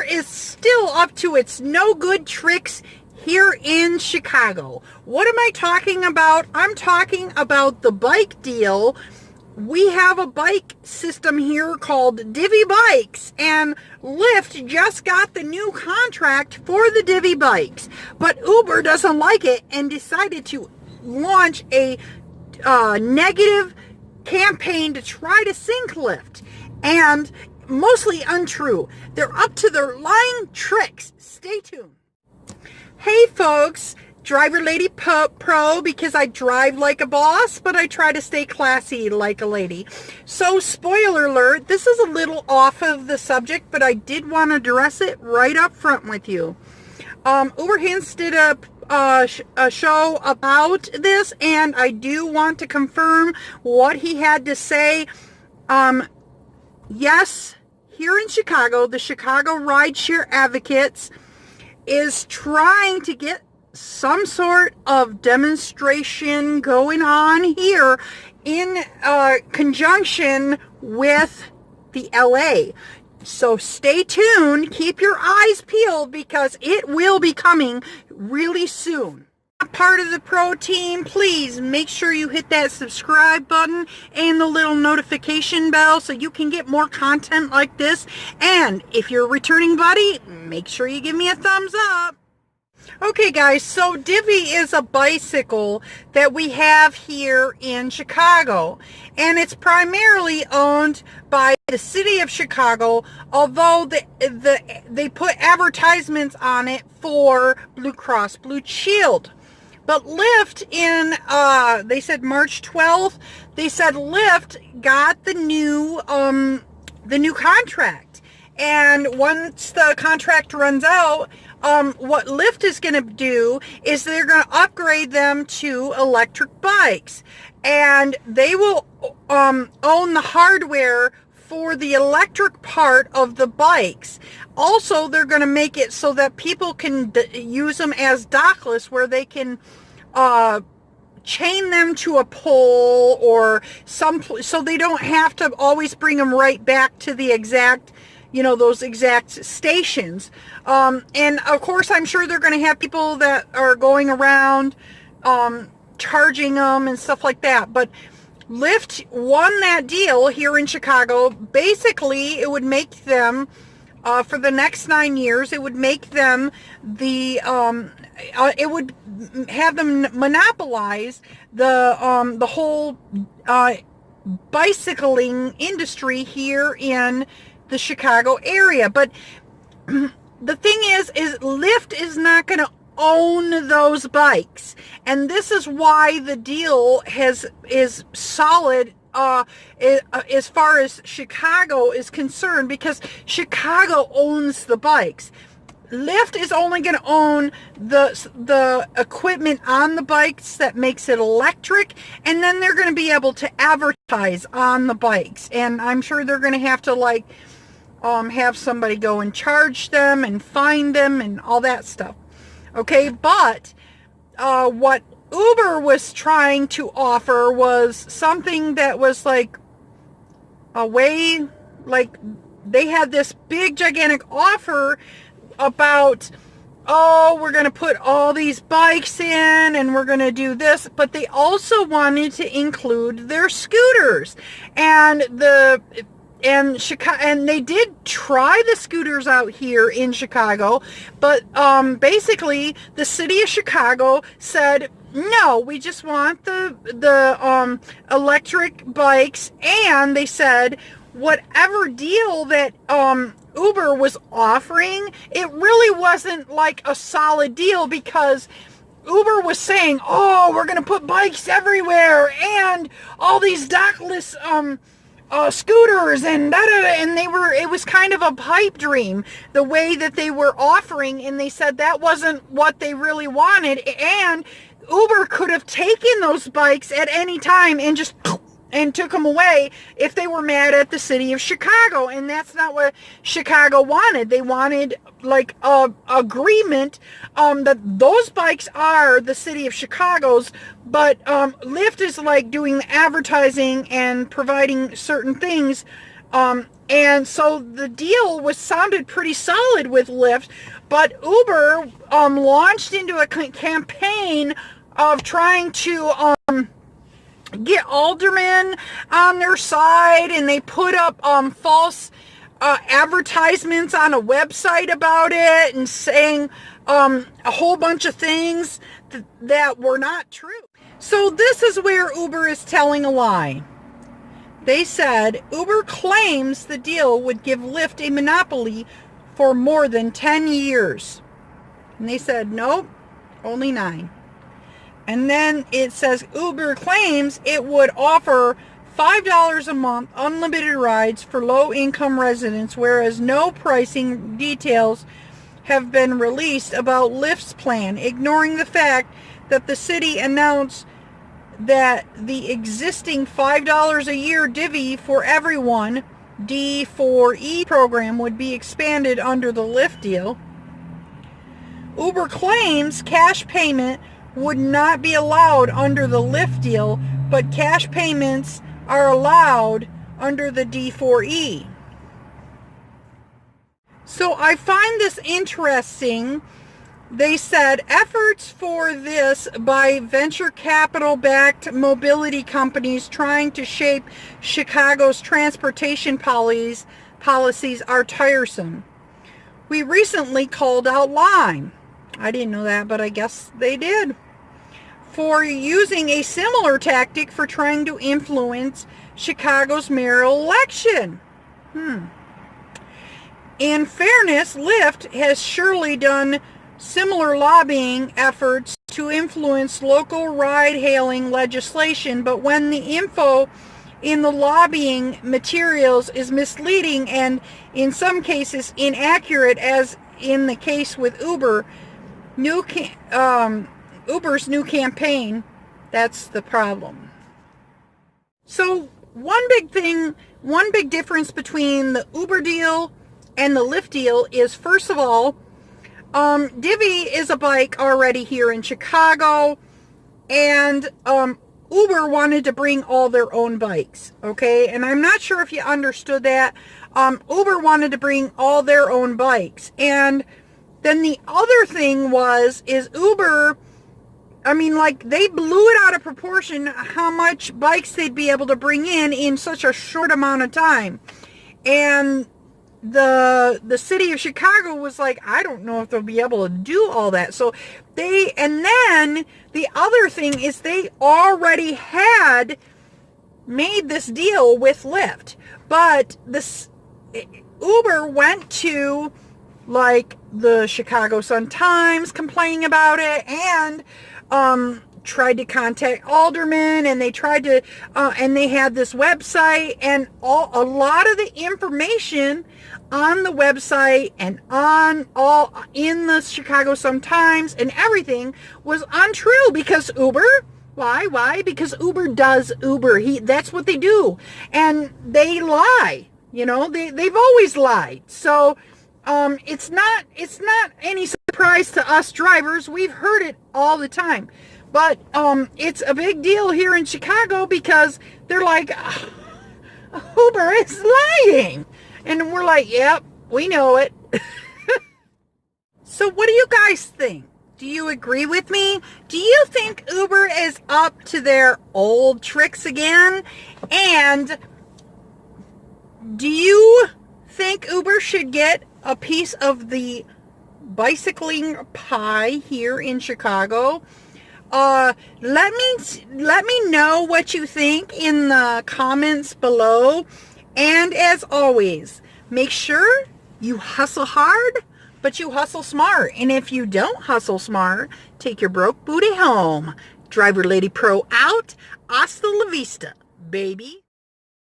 is still up to its no good tricks here in Chicago. What am I talking about? I'm talking about the bike deal. We have a bike system here called Divvy Bikes, and Lyft just got the new contract for the Divvy Bikes, but Uber doesn't like it and decided to launch a negative campaign to try to sink Lyft, and mostly untrue. They're up to their lying tricks. Stay tuned. Hey folks, DriverLadyPro, because I drive like a boss, but I try to stay classy like a lady. So, spoiler alert, this is a little off of the subject, but I did want to address it right up front with you. Uber Hints did a show about this, and I do want to confirm what he had to say. Yes, here in Chicago, the Chicago Rideshare Advocates is trying to get some sort of demonstration going on here in conjunction with the LA. So stay tuned, keep your eyes peeled, because it will be coming really soon. Part of the pro team, please make sure you hit that subscribe button and the little notification bell so you can get more content like this. And if you're a returning buddy, make sure you give me a thumbs up. Okay guys, so Divvy is a bicycle that we have here in Chicago, and it's primarily owned by the city of Chicago, although they put advertisements on it for Blue Cross Blue Shield. But Lyft they said March 12th, they said Lyft got the new contract. And once the contract runs out, what Lyft is going to do is they're going to upgrade them to electric bikes. And they will own the hardware for the electric part of the bikes. Also, they're going to make it so that people can use them as dockless, where they can chain them to a pole or so they don't have to always bring them right back to the exact, those exact stations. And of course, I'm sure they're going to have people that are going around charging them and stuff like that. But Lyft won that deal here in Chicago. Basically, it would make them, for the next 9 years, it would make them it would have them monopolize the whole bicycling industry here in the Chicago area. But the thing is Lyft is not going to own those bikes, and this is why the deal is solid as far as Chicago is concerned, because Chicago owns the bikes. Lyft is only going to own the equipment on the bikes that makes it electric, and then they're going to be able to advertise on the bikes, and I'm sure they're going to have to have somebody go and charge them and find them and all that stuff. Okay, but what Uber was trying to offer was something that was like a way, like they had this big gigantic offer about, we're going to put all these bikes in and we're going to do this, but they also wanted to include their scooters. And they did try the scooters out here in Chicago, but basically the city of Chicago said, no, we just want the electric bikes. And they said whatever deal that Uber was offering, it really wasn't like a solid deal, because Uber was saying, oh, we're going to put bikes everywhere and all these dockless scooters and and it was kind of a pipe dream the way that they were offering, and they said that wasn't what they really wanted, and Uber could have taken those bikes at any time and just took them away if they were mad at the city of Chicago, and that's not what Chicago wanted. They wanted like a agreement that those bikes are the city of Chicago's, but Lyft is like doing the advertising and providing certain things And so the deal sounded pretty solid with Lyft, but Uber launched into a campaign of trying to get aldermen on their side, and they put up false advertisements on a website about it and saying a whole bunch of things that were not true. So this is where Uber is telling a lie. They said Uber claims the deal would give Lyft a monopoly for more than 10 years. And they said, nope, only 9. And then it says Uber claims it would offer $5 a month unlimited rides for low-income residents, whereas no pricing details have been released about Lyft's plan, ignoring the fact that the city announced that the existing $5 a year divvy for everyone D4E program would be expanded under the Lyft deal. Uber claims cash payment would not be allowed under the Lyft deal, but cash payments are allowed under the D4E. So I find this interesting. They said efforts for this by venture capital-backed mobility companies trying to shape Chicago's transportation policies are tiresome. We recently called out Lime. I didn't know that, but I guess they did. For using a similar tactic for trying to influence Chicago's mayoral election. In fairness, Lyft has surely done similar lobbying efforts to influence local ride-hailing legislation, but when the info in the lobbying materials is misleading and in some cases inaccurate, as in the case with Uber's new campaign, that's the problem. So one big difference between the Uber deal and the Lyft deal is, first of all, Divvy is a bike already here in Chicago, and Uber wanted to bring all their own bikes, okay? And I'm not sure if you understood that. Uber wanted to bring all their own bikes. And then the other thing is Uber, they blew it out of proportion how much bikes they'd be able to bring in such a short amount of time. And the city of Chicago was like, I don't know if they'll be able to do all that. So and then the other thing is they already had made this deal with Lyft, but Uber went to the Chicago Sun-Times complaining about it, and tried to contact aldermen, and they tried to and they had this website, and a lot of the information on the website and in the Chicago Sun-Times and everything was untrue, because Uber, why? Because Uber does Uber. That's what they do, and they lie. They've always lied. So it's not any surprise to us drivers. We've heard it all the time. But it's a big deal here in Chicago, because they're like, Uber is lying. And we're like, yep, we know it. So what do you guys think? Do you agree with me? Do you think Uber is up to their old tricks again? And do you think Uber should get a piece of the bicycling pie here in Chicago? Let me know what you think in the comments below. And as always, make sure you hustle hard, but you hustle smart. And if you don't hustle smart, take your broke booty home. DriverLadyPro out. Hasta la vista, baby.